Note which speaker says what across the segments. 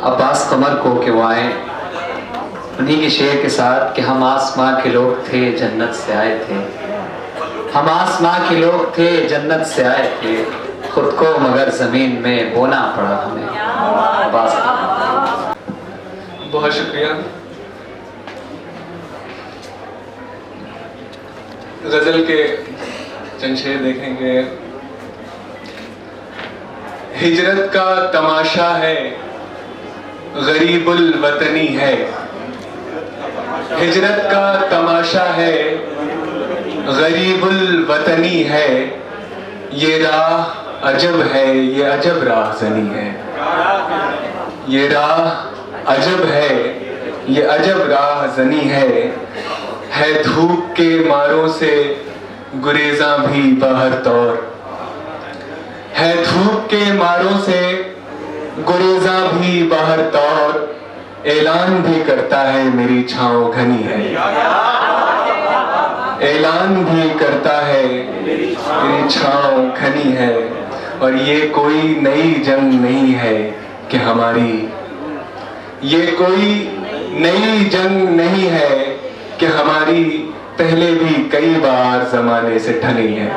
Speaker 1: अब्बास कमर को कि वो आए उन्हीं के शेर के साथ कि हम आसमां के लोग थे जन्नत से आए थे, हम आसमां के लोग थे जन्नत से आए थे, खुद को मगर जमीन में बोना पड़ा हमें। अब्बास
Speaker 2: बहुत शुक्रिया। गजल के चंद शेर देखेंगे। हिजरत का तमाशा है गरीबुल वतनी है, हिजरत का तमाशा है गरीबुल वतनी है, ये राह अजब है ये अजब राहज़नी है, ये राह अजब है ये अजब राहज़नी है धूप के मारों से गुरेज़ां भी बाहर तौर, है धूप के मारों से गुरेज़ां भी बाहर तौर, ऐलान भी करता है मेरी छाँव घनी है, ऐलान भी करता है मेरी छाँव घनी है। और ये कोई नई जंग नहीं है कि हमारी, ये कोई नई जंग नहीं है कि हमारी, पहले भी कई बार जमाने से ठनी है,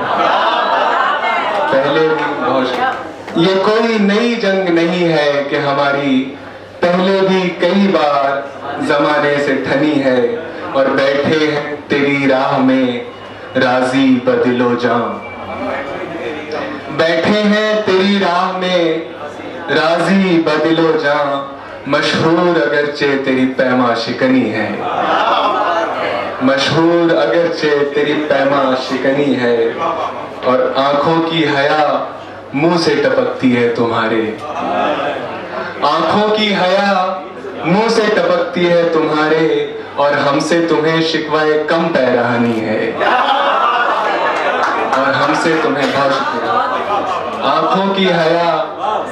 Speaker 2: पहले भी बहुत। ये कोई नई जंग नहीं है कि हमारी, पहले भी कई बार जमाने से ठनी है। और बैठे हैं तेरी राह में राजी बदिलो जां, बैठे हैं तेरी राह में राजी बदिलो जां, मशहूर अगरचे तेरी पैमा शिकनी है, मशहूर अगरचे तेरी पैमा शिकनी है। और आंखों की हया मुंह से टपकती है तुम्हारे, आंखों की हया मुंह से टपकती है तुम्हारे, और हमसे तुम्हें शिकवाए कम पैराहनी है, और हमसे तुम्हें बहुत शुक्रिया। आंखों की हया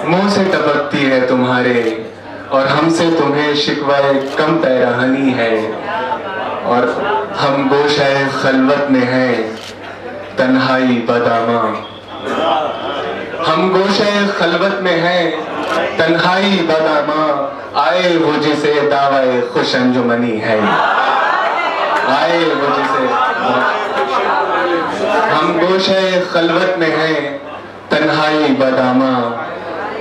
Speaker 2: मुंह से टपकती है तुम्हारे, और हमसे तुम्हें शिकवाए कम पैराहनी है। और हम गोशाए खलवत में हैं तन्हाई बदामा, हम गोशाए खलवत में हैं तन्हाई बदामा, आए वो जिसे दावाए खुश अंजुमनी है, आए वो जिसे। हम गोशाए खलवत में हैं तन्हाई बदामा,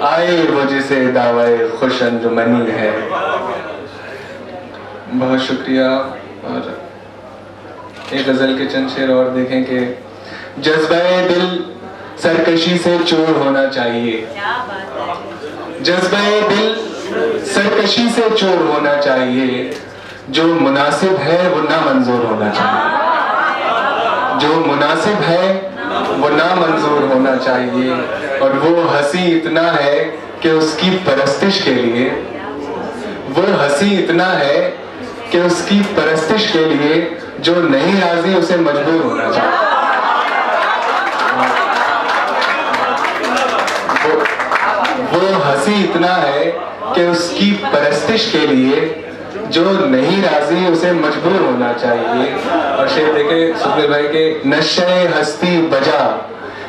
Speaker 2: आए वो जिसे दावाए खुश अंजुमनी है। बहुत शुक्रिया। और एक गजल के चंद शेर और देखें कि जज्बाए दिल सरकशी से चूर होना चाहिए, जज्बाए दिल सरकशी से चूर होना चाहिए, जो मुनासिब है वो ना मंजूर होना चाहिए, जो मुनासिब है वो ना मंजूर होना चाहिए। और वो हंसी इतना है कि उसकी परस्तिश के लिए, वो हंसी इतना है कि उसकी परस्तिश के लिए जो नहीं राजी उसे मजबूर होना चाहिए। वो हंसी इतना है कि उसकी परस्तिश के लिए जो नहीं राजी उसे मजबूर होना चाहिए। और शेर देखे सुखदेव भाई के, नशे हस्ती बजा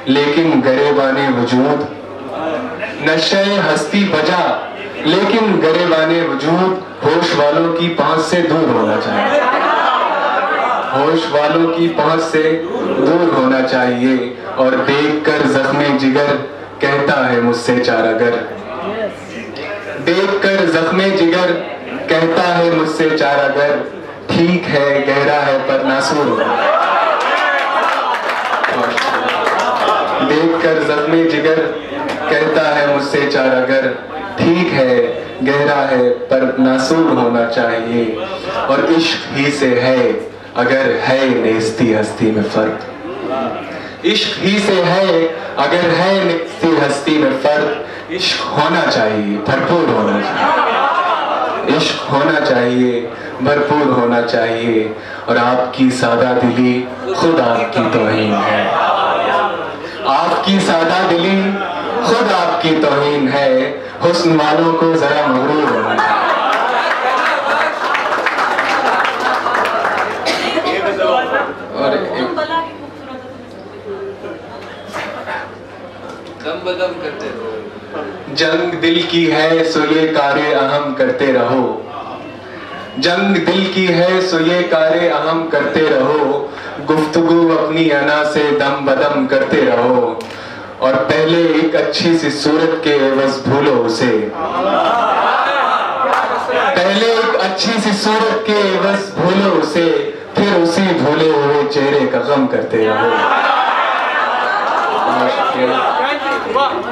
Speaker 2: लेकिन गरेबाने वजूद, नशे हस्ती बजा लेकिन गरेबाने वजूद, होश वालों की पहुंच से दूर होना चाहिए, होश वालों की पहुंच से दूर होना चाहिए। और देखकर जख्मे जिगर कहता है मुझसे चारागर, देखकर जख्मे जिगर कहता है मुझसे चारागर, ठीक है गहरा है पर नासूर, देखकर जख्मे जिगर कहता है मुझसे चारागर, ठीक है गहरा है पर नासूर होना चाहिए। और इश्क ही से है अगर है नेस्ती हस्ती में फर्क, इश्क ही से है अगर है नेस्ती हस्ती में फर्क, इश्क होना चाहिए भरपूर होना चाहिए, इश्क होना चाहिए भरपूर होना चाहिए। और आपकी सादा दिली खुद आपकी तौहीन है, आपकी सादा दिली खुद आपकी तौहीन है, हुस्न वालों को जरा मगरूर होना चाहिए। और
Speaker 3: दम बदम करते थे।
Speaker 2: जंग दिल की है सो ये कारे अहम करते रहो, जंग दिल की है सो ये कारे अहम करते रहो, गुफ्तगू अपनी अना से दम बदम करते रहो, और पहले एक अच्छी सी सूरत के एवज भूलो उसे, पहले एक अच्छी सी सूरत के एवज भूलो उसे, फिर उसी भूले हुए चेहरे का गम करते रहो।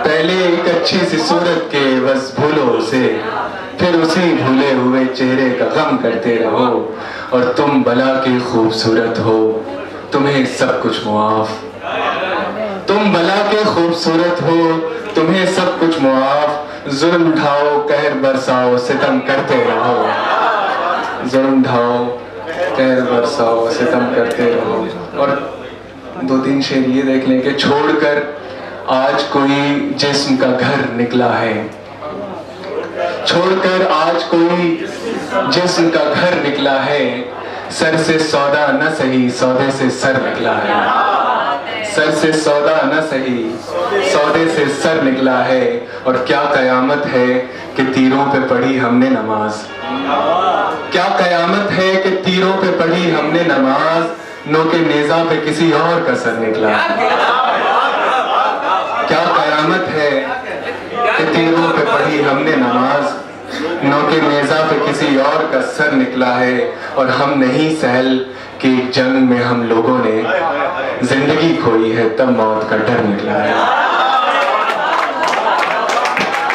Speaker 2: पहले एक अच्छी सी सूरत के एवज भूलो उसे, फिर उसी भूले हुए चेहरे का गम करते रहो, और तुम भला की खूबसूरत हो तुम्हें सब कुछ मुआफ, तुम भला के खूबसूरत हो तुम्हें सब कुछ मुआफ, जुल्म उठाओ कहर बरसाओ सितम करते रहो, जुल्म उठाओ कहर बरसाओ सितम करते रहो। और 2-3 शेर ये देख लें कि छोड़कर आज कोई जिस्म का घर निकला है, छोड़कर आज कोई जिस्म का घर निकला है, सर से सौदा न सही सौदे से सर निकला है, सर से सौदा न सही सौदे से सर निकला है, और क्या कयामत है कि तीरों पे पढ़ी हमने नमाज, क्या कयामत है कि तीरों पे पढ़ी हमने नमाज, नो के नेजा पे किसी और का सर निकला, क्या कयामत है कि तीरों पे पढ़ी हमने नमाज, नो के नेजा पे किसी और का सर निकला है, और हम नहीं सहल कि एक जंग में हम लोगों ने जिंदगी खोई है तब मौत का डर निकला है।